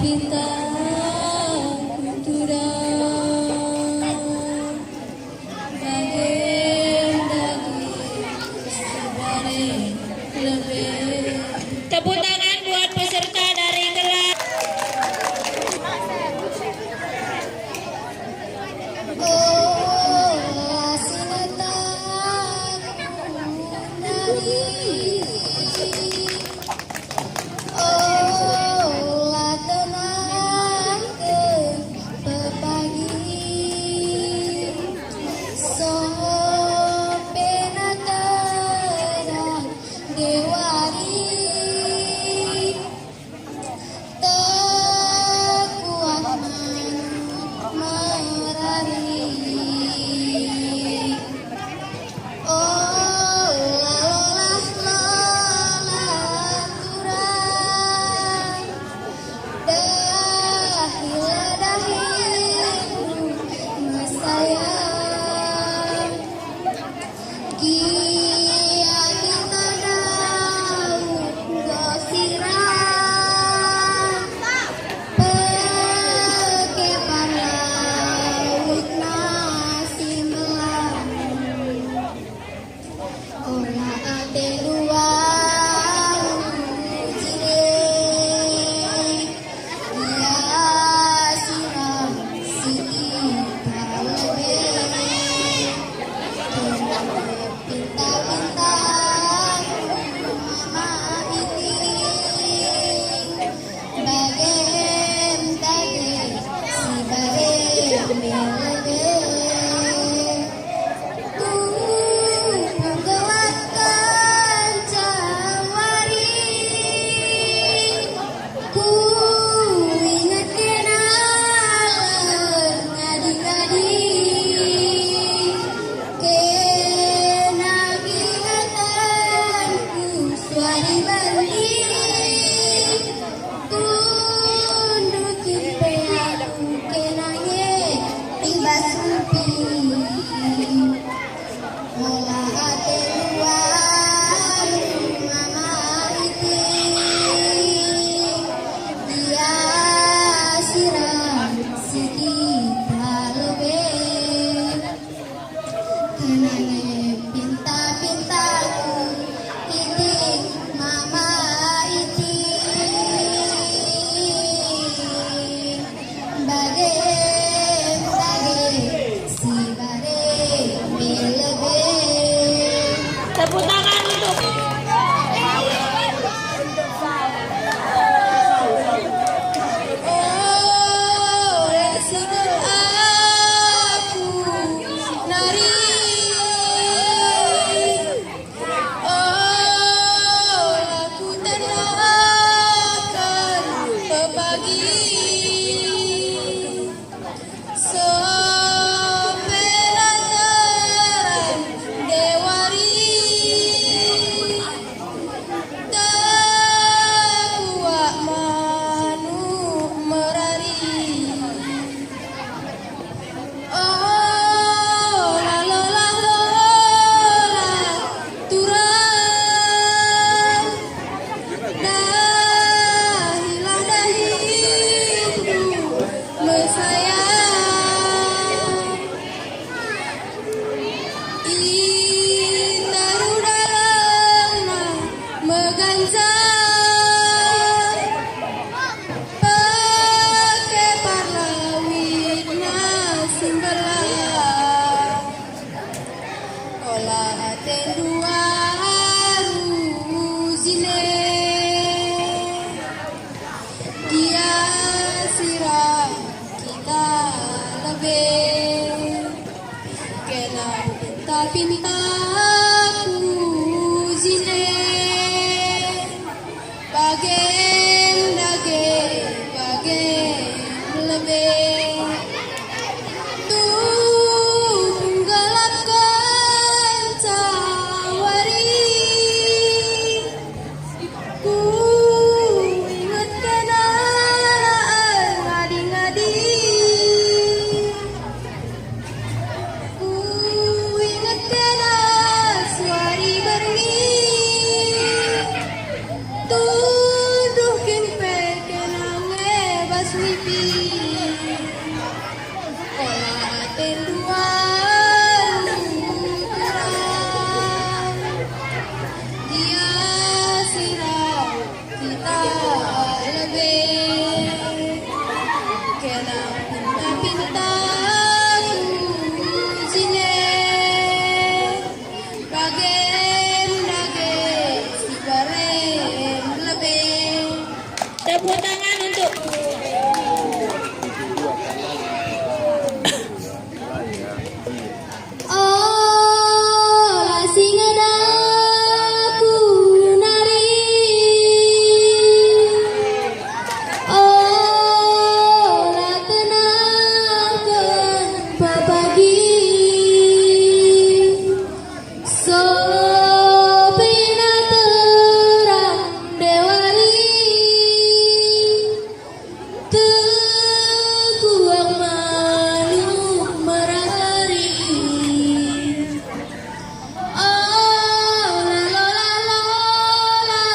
pinta kultura bagian dari sabare lebih. Tepuk tangan buat peserta dari kelas. Oh, sinetron dari tepuk tangan untuk pintaku zine bagen dage bagen lebih tuh gelapkan cawari ku ingat kenangan ngadi-ngadi Olah aten dua lukurang, dia sirau kita lebih, kena pinta-pinta ujine, bagen dage si bareng lebih. Tepuk tangan untuk Oh, la singadaku nari. Oh, la tenangkan papagi. So pina terang dewari. Tekuang malu merari. Oh, la la la la la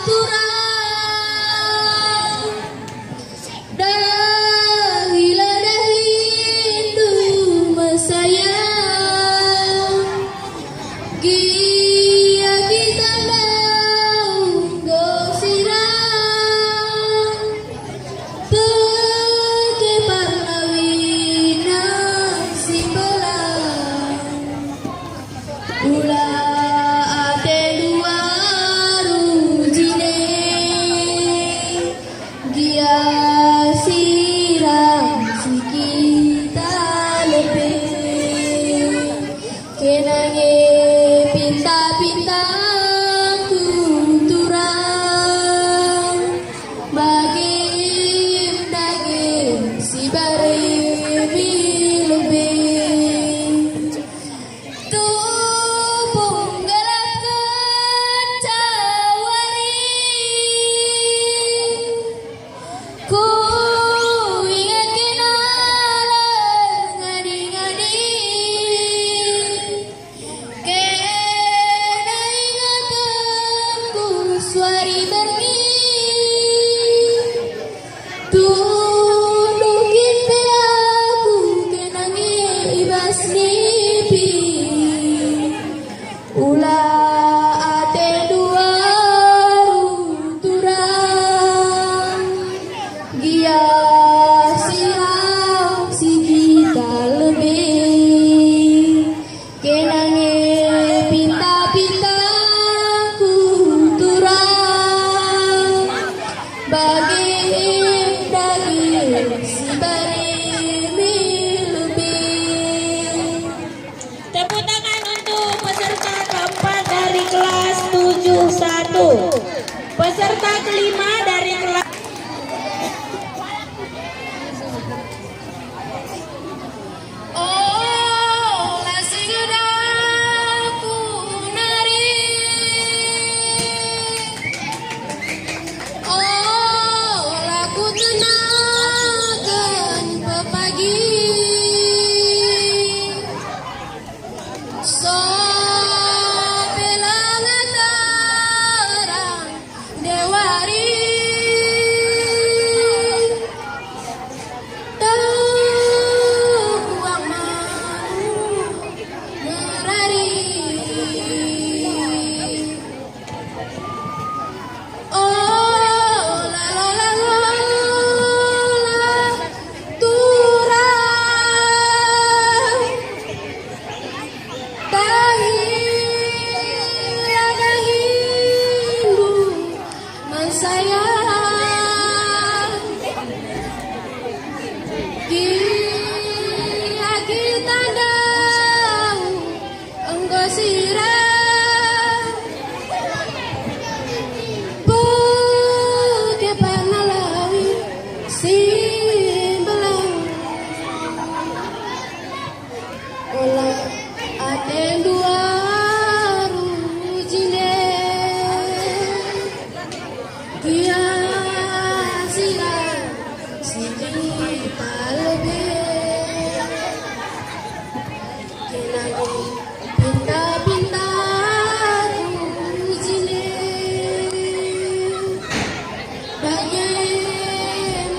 turang. Dahila dahindu mesayang. Gia kita daun gosirang. Peke parnawina simbelang. Ula ate dua rujine, dia sirang si kita lebih, kenange pinta-pinta tuturang, bagim daging si baremi lebih. Tupung galakkan cawari, ku ingat kenalan ngadi-ngadi, kena ingatanku suari bergi, tundukin pelaku kenangi ibas nipi. Ula ate dua turang, gia sirau si kita lebih, kenange pinta-pinta turang, bagi daging si barimi lebih. tepuk tangan untuk peserta keempat dari kelas 71. Peserta kelima dari kelas Oh, la singadaku nari. Oh, laku tenangkan pepagi. So pelangan terang dewari. Tekuang malu merari. Oh, la la la la la turang. Dahila dahindu mensayang. Gia kita daun engkau sirang. Peke panalawi simbelang. Olah aten dua rujine, dia sirang si kita lebih, kenangi pinta-pinta ujine, daging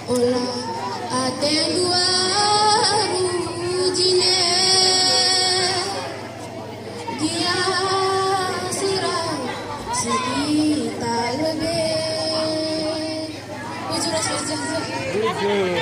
olah ate dua rujine dia sirang sekitar lebih. Ujur